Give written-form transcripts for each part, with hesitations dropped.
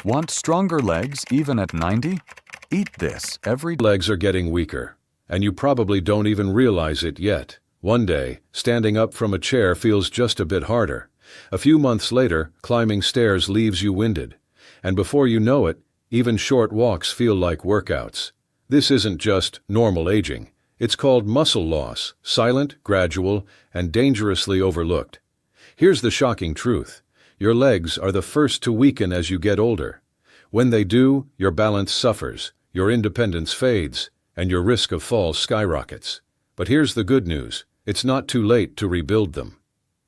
Want stronger legs even at 90? Eat this every day. Legs are getting weaker, and you probably don't even realize it yet. One day, standing up from a chair feels just a bit harder. A few months later, climbing stairs leaves you winded. And before you know it, even short walks feel like workouts. This isn't just normal aging. It's called muscle loss, silent, gradual, and dangerously overlooked. Here's the shocking truth. Your legs are the first to weaken as you get older. When they do, your balance suffers, your independence fades, and your risk of fall skyrockets. But here's the good news. It's not too late to rebuild them.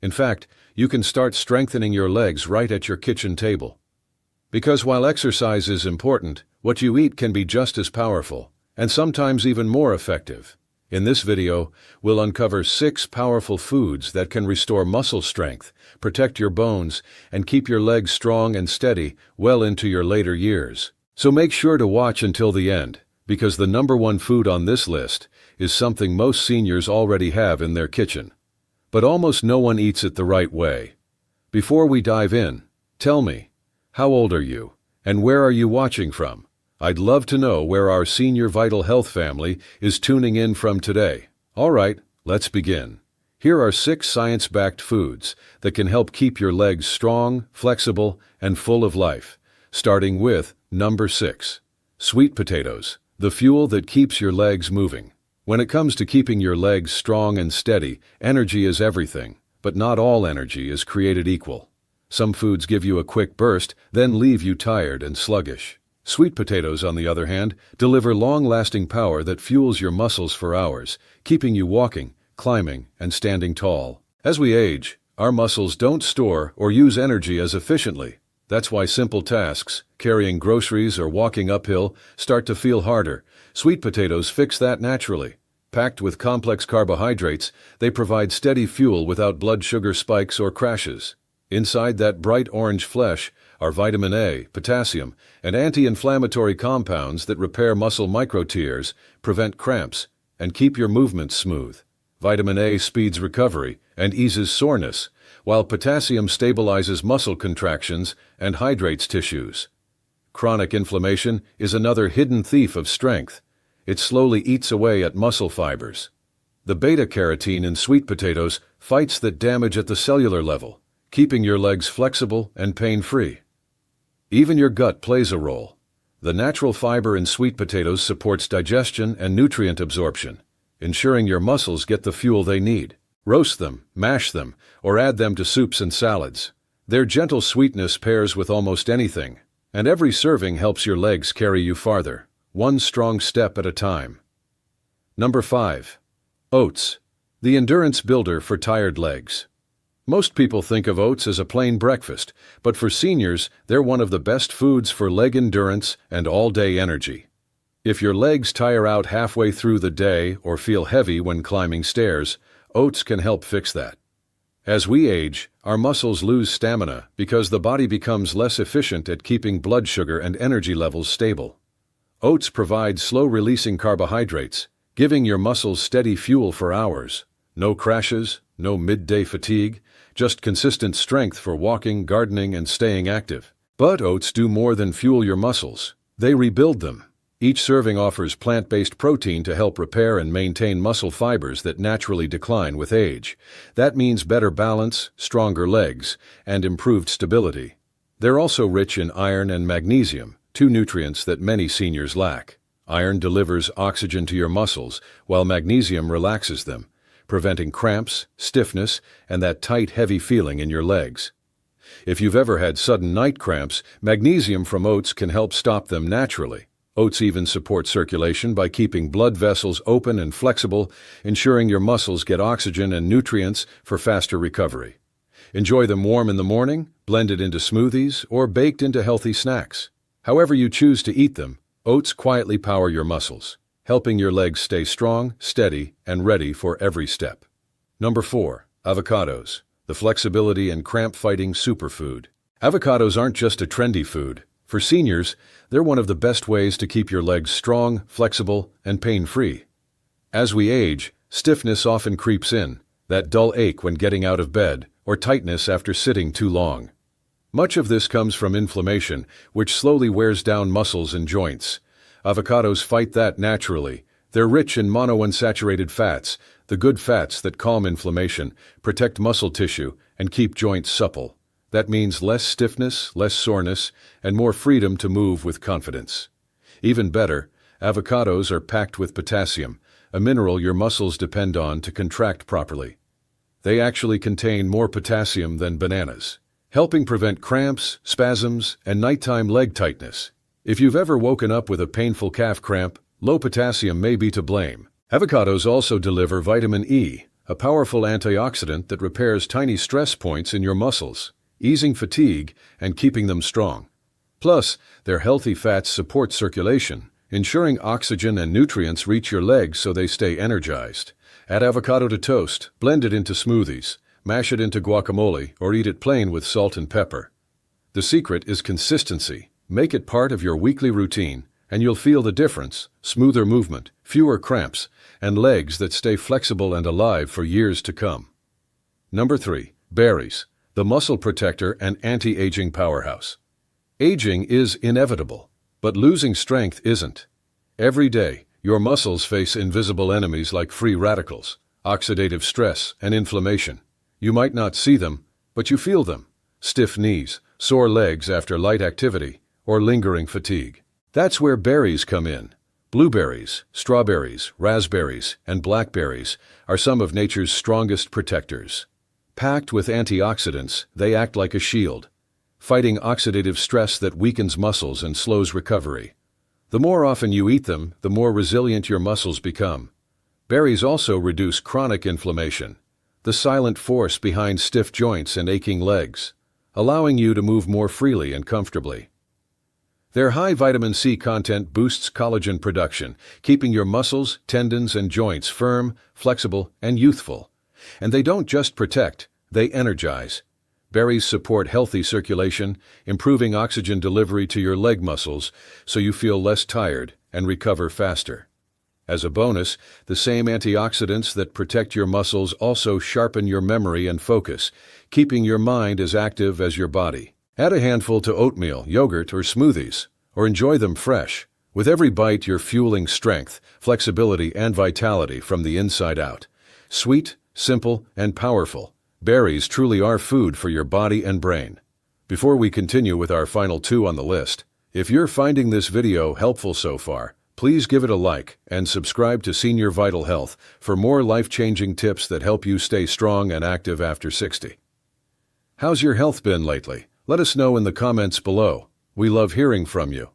In fact, you can start strengthening your legs right at your kitchen table. Because while exercise is important, what you eat can be just as powerful, and sometimes even more effective. In this video, we'll uncover 6 powerful foods that can restore muscle strength, protect your bones, and keep your legs strong and steady well into your later years. So make sure to watch until the end, because the #1 food on this list is something most seniors already have in their kitchen. But almost no one eats it the right way. Before we dive in, tell me, how old are you, and where are you watching from? I'd love to know where our senior Vital Health family is tuning in from today. All right, let's begin. Here are 6 science-backed foods that can help keep your legs strong, flexible, and full of life. Starting with number 6. Sweet potatoes, the fuel that keeps your legs moving. When it comes to keeping your legs strong and steady, energy is everything, but not all energy is created equal. Some foods give you a quick burst, then leave you tired and sluggish. Sweet potatoes, on the other hand, deliver long-lasting power that fuels your muscles for hours, keeping you walking, climbing, and standing tall. As we age, our muscles don't store or use energy as efficiently. That's why simple tasks, carrying groceries or walking uphill, start to feel harder. Sweet potatoes fix that naturally. Packed with complex carbohydrates, they provide steady fuel without blood sugar spikes or crashes. Inside that bright orange flesh are vitamin A, potassium, and anti-inflammatory compounds that repair muscle microtears, prevent cramps, and keep your movements smooth. Vitamin A speeds recovery and eases soreness, while potassium stabilizes muscle contractions and hydrates tissues. Chronic inflammation is another hidden thief of strength. It slowly eats away at muscle fibers. The beta-carotene in sweet potatoes fights that damage at the cellular level, keeping your legs flexible and pain-free. Even your gut plays a role. The natural fiber in sweet potatoes supports digestion and nutrient absorption, ensuring your muscles get the fuel they need. Roast them, mash them, or add them to soups and salads. Their gentle sweetness pairs with almost anything, and every serving helps your legs carry you farther, one strong step at a time. Number 5. Oats, the endurance builder for tired legs. Most people think of oats as a plain breakfast, but for seniors, they're one of the best foods for leg endurance and all-day energy. If your legs tire out halfway through the day or feel heavy when climbing stairs, oats can help fix that. As we age, our muscles lose stamina because the body becomes less efficient at keeping blood sugar and energy levels stable. Oats provide slow-releasing carbohydrates, giving your muscles steady fuel for hours. No crashes, no midday fatigue, just consistent strength for walking, gardening, and staying active. But oats do more than fuel your muscles. They rebuild them. Each serving offers plant-based protein to help repair and maintain muscle fibers that naturally decline with age. That means better balance, stronger legs, and improved stability. They're also rich in iron and magnesium, 2 nutrients that many seniors lack. Iron delivers oxygen to your muscles, while magnesium relaxes them, preventing cramps, stiffness, and that tight, heavy feeling in your legs. If you've ever had sudden night cramps, magnesium from oats can help stop them naturally. Oats even support circulation by keeping blood vessels open and flexible, ensuring your muscles get oxygen and nutrients for faster recovery. Enjoy them warm in the morning, blended into smoothies, or baked into healthy snacks. However you choose to eat them, oats quietly power your muscles, helping your legs stay strong, steady, and ready for every step. Number 4. Avocados, the flexibility and cramp-fighting superfood. Avocados aren't just a trendy food. For seniors, they're one of the best ways to keep your legs strong, flexible, and pain-free. As we age, stiffness often creeps in, that dull ache when getting out of bed, or tightness after sitting too long. Much of this comes from inflammation, which slowly wears down muscles and joints. Avocados fight that naturally. They're rich in monounsaturated fats, the good fats that calm inflammation, protect muscle tissue, and keep joints supple. That means less stiffness, less soreness, and more freedom to move with confidence. Even better, avocados are packed with potassium, a mineral your muscles depend on to contract properly. They actually contain more potassium than bananas, helping prevent cramps, spasms, and nighttime leg tightness. If you've ever woken up with a painful calf cramp, low potassium may be to blame. Avocados also deliver vitamin E, a powerful antioxidant that repairs tiny stress points in your muscles, easing fatigue and keeping them strong. Plus, their healthy fats support circulation, ensuring oxygen and nutrients reach your legs so they stay energized. Add avocado to toast, blend it into smoothies, mash it into guacamole, or eat it plain with salt and pepper. The secret is consistency. Make it part of your weekly routine, and you'll feel the difference: smoother movement, fewer cramps, and legs that stay flexible and alive for years to come. Number 3. Berries, the muscle protector and anti-aging powerhouse. Aging is inevitable, but losing strength isn't. Every day, your muscles face invisible enemies like free radicals, oxidative stress, and inflammation. You might not see them, but you feel them: stiff knees, sore legs after light activity, or lingering fatigue. That's where berries come in. Blueberries, strawberries, raspberries, and blackberries are some of nature's strongest protectors. Packed with antioxidants, they act like a shield, fighting oxidative stress that weakens muscles and slows recovery. The more often you eat them, the more resilient your muscles become. Berries also reduce chronic inflammation, the silent force behind stiff joints and aching legs, allowing you to move more freely and comfortably. Their high vitamin C content boosts collagen production, keeping your muscles, tendons, and joints firm, flexible, and youthful. And they don't just protect, they energize. Berries support healthy circulation, improving oxygen delivery to your leg muscles so you feel less tired and recover faster. As a bonus, the same antioxidants that protect your muscles also sharpen your memory and focus, keeping your mind as active as your body. Add a handful to oatmeal, yogurt, or smoothies, or enjoy them fresh. With every bite, you're fueling strength, flexibility, and vitality from the inside out. Sweet, simple, and powerful, berries truly are food for your body and brain. Before we continue with our final 2 on the list, if you're finding this video helpful so far, please give it a like and subscribe to Senior Vital Health for more life-changing tips that help you stay strong and active after 60. How's your health been lately? Let us know in the comments below. We love hearing from you.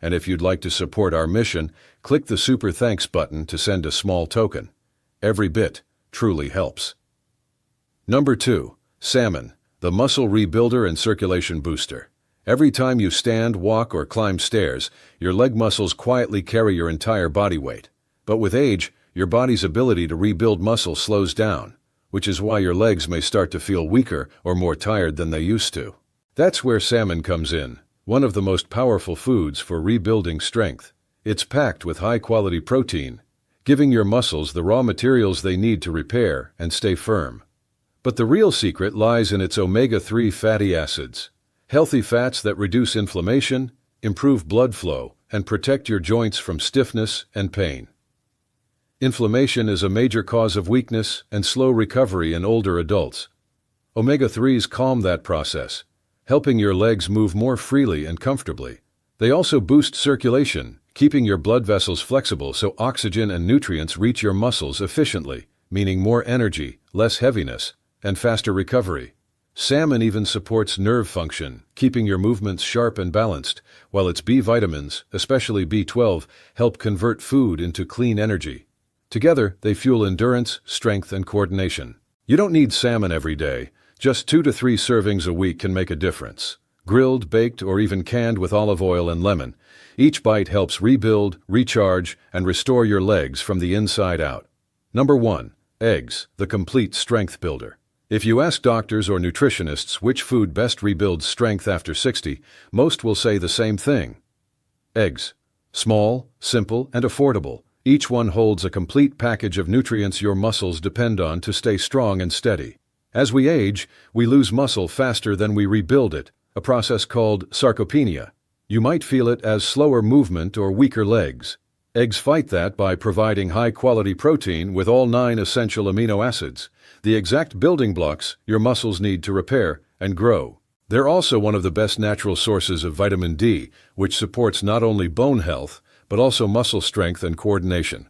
And if you'd like to support our mission, click the Super Thanks button to send a small token. Every bit truly helps. Number 2. Salmon, the muscle rebuilder and circulation booster. Every time you stand, walk, or climb stairs, your leg muscles quietly carry your entire body weight. But with age, your body's ability to rebuild muscle slows down, which is why your legs may start to feel weaker or more tired than they used to. That's where salmon comes in, one of the most powerful foods for rebuilding strength. It's packed with high-quality protein, giving your muscles the raw materials they need to repair and stay firm. But the real secret lies in its omega-3 fatty acids, healthy fats that reduce inflammation, improve blood flow, and protect your joints from stiffness and pain. Inflammation is a major cause of weakness and slow recovery in older adults. Omega-3s calm that process, helping your legs move more freely and comfortably. They also boost circulation, keeping your blood vessels flexible so oxygen and nutrients reach your muscles efficiently, meaning more energy, less heaviness, and faster recovery. Salmon even supports nerve function, keeping your movements sharp and balanced, while its B vitamins, especially B12, help convert food into clean energy. Together, they fuel endurance, strength, and coordination. You don't need salmon every day. Just 2 to 3 servings a week can make a difference. Grilled, baked, or even canned with olive oil and lemon, each bite helps rebuild, recharge, and restore your legs from the inside out. Number 1. Eggs, the complete strength builder. If you ask doctors or nutritionists which food best rebuilds strength after 60, most will say the same thing. Eggs. Small, simple, and affordable. Each one holds a complete package of nutrients your muscles depend on to stay strong and steady. As we age, we lose muscle faster than we rebuild it, a process called sarcopenia. You might feel it as slower movement or weaker legs. Eggs fight that by providing high-quality protein with all 9 essential amino acids, the exact building blocks your muscles need to repair and grow. They're also one of the best natural sources of vitamin D, which supports not only bone health, but also muscle strength and coordination.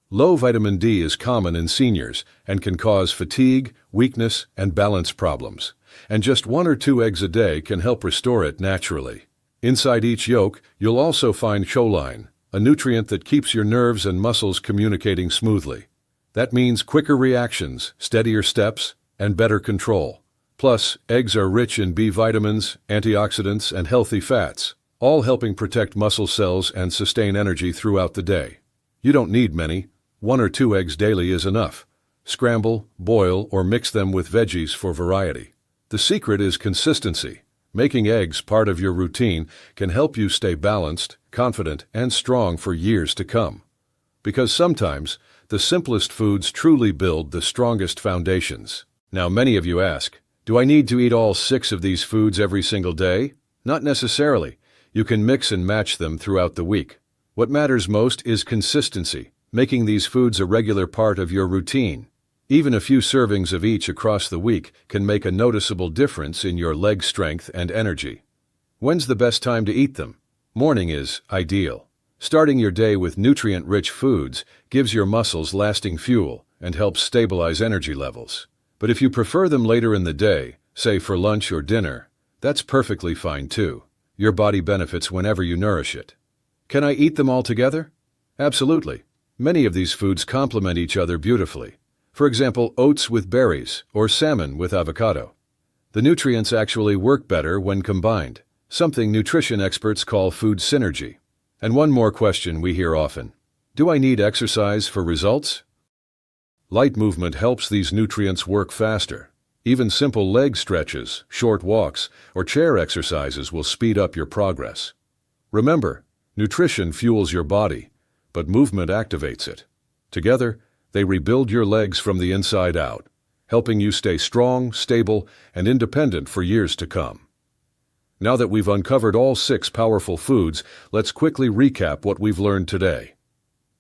Low vitamin D is common in seniors and can cause fatigue, weakness, and balance problems. And just 1 or 2 eggs a day can help restore it naturally. Inside each yolk, you'll also find choline, a nutrient that keeps your nerves and muscles communicating smoothly. That means quicker reactions, steadier steps, and better control. Plus, eggs are rich in B vitamins, antioxidants, and healthy fats, all helping protect muscle cells and sustain energy throughout the day. You don't need many. 1 or 2 eggs daily is enough. Scramble, boil, or mix them with veggies for variety. The secret is consistency. Making eggs part of your routine can help you stay balanced, confident, and strong for years to come. Because sometimes, the simplest foods truly build the strongest foundations. Now, many of you ask, do I need to eat all 6 of these foods every single day? Not necessarily. You can mix and match them throughout the week. What matters most is consistency, making these foods a regular part of your routine. Even a few servings of each across the week can make a noticeable difference in your leg strength and energy. When's the best time to eat them? Morning is ideal. Starting your day with nutrient-rich foods gives your muscles lasting fuel and helps stabilize energy levels. But if you prefer them later in the day, say for lunch or dinner, that's perfectly fine too. Your body benefits whenever you nourish it. Can I eat them all together? Absolutely. Many of these foods complement each other beautifully. For example, oats with berries or salmon with avocado. The nutrients actually work better when combined, something nutrition experts call food synergy. And one more question we hear often. Do I need exercise for results? Light movement helps these nutrients work faster. Even simple leg stretches, short walks, or chair exercises will speed up your progress. Remember, nutrition fuels your body, but movement activates it. Together, they rebuild your legs from the inside out, helping you stay strong, stable, and independent for years to come. Now that we've uncovered all 6 powerful foods, let's quickly recap what we've learned today.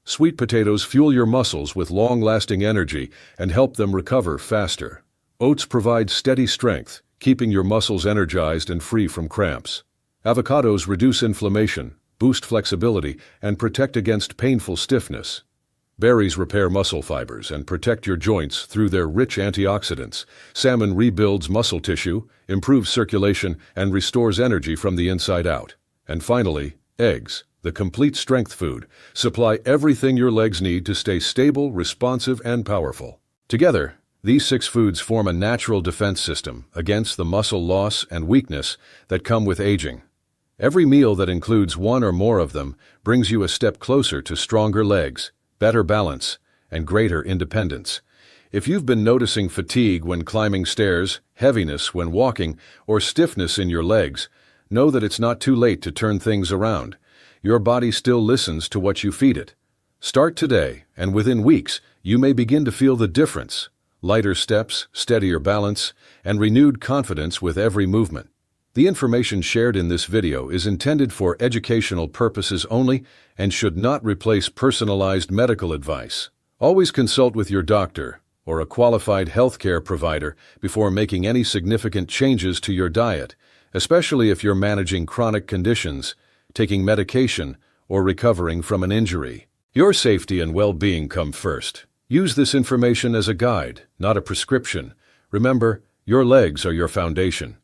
Sweet potatoes fuel your muscles with long-lasting energy and help them recover faster. Oats provide steady strength, keeping your muscles energized and free from cramps. Avocados reduce inflammation, boost flexibility, and protect against painful stiffness. Berries repair muscle fibers and protect your joints through their rich antioxidants. Salmon rebuilds muscle tissue, improves circulation, and restores energy from the inside out. And finally, eggs, the complete strength food, supply everything your legs need to stay stable, responsive, and powerful. Together, these 6 foods form a natural defense system against the muscle loss and weakness that come with aging. Every meal that includes 1 or more of them brings you a step closer to stronger legs, better balance, and greater independence. If you've been noticing fatigue when climbing stairs, heaviness when walking, or stiffness in your legs, know that it's not too late to turn things around. Your body still listens to what you feed it. Start today, and within weeks, you may begin to feel the difference. Lighter steps, steadier balance, and renewed confidence with every movement. The information shared in this video is intended for educational purposes only and should not replace personalized medical advice. Always consult with your doctor or a qualified healthcare provider before making any significant changes to your diet, especially if you're managing chronic conditions, taking medication, or recovering from an injury. Your safety and well-being come first. Use this information as a guide, not a prescription. Remember, your legs are your foundation.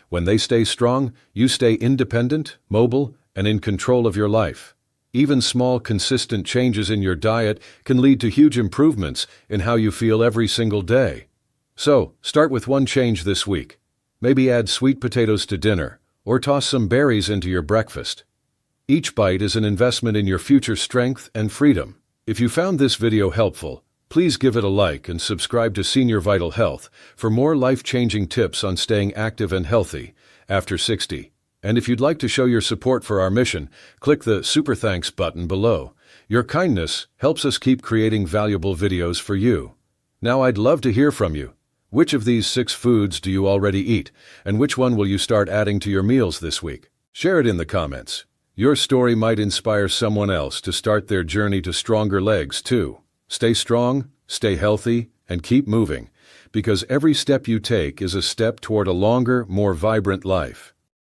When they stay strong, you stay independent, mobile, and in control of your life. Even small, consistent changes in your diet can lead to huge improvements in how you feel every single day. So, start with one change this week. Maybe add sweet potatoes to dinner, or toss some berries into your breakfast. Each bite is an investment in your future strength and freedom. If you found this video helpful, please give it a like and subscribe to Senior Vital Health for more life-changing tips on staying active and healthy after 60. And if you'd like to show your support for our mission, click the Super Thanks button below. Your kindness helps us keep creating valuable videos for you. Now I'd love to hear from you. Which of these 6 foods do you already eat, and which one will you start adding to your meals this week? Share it in the comments. Your story might inspire someone else to start their journey to stronger legs, too. Stay strong, stay healthy, and keep moving, because every step you take is a step toward a longer, more vibrant life.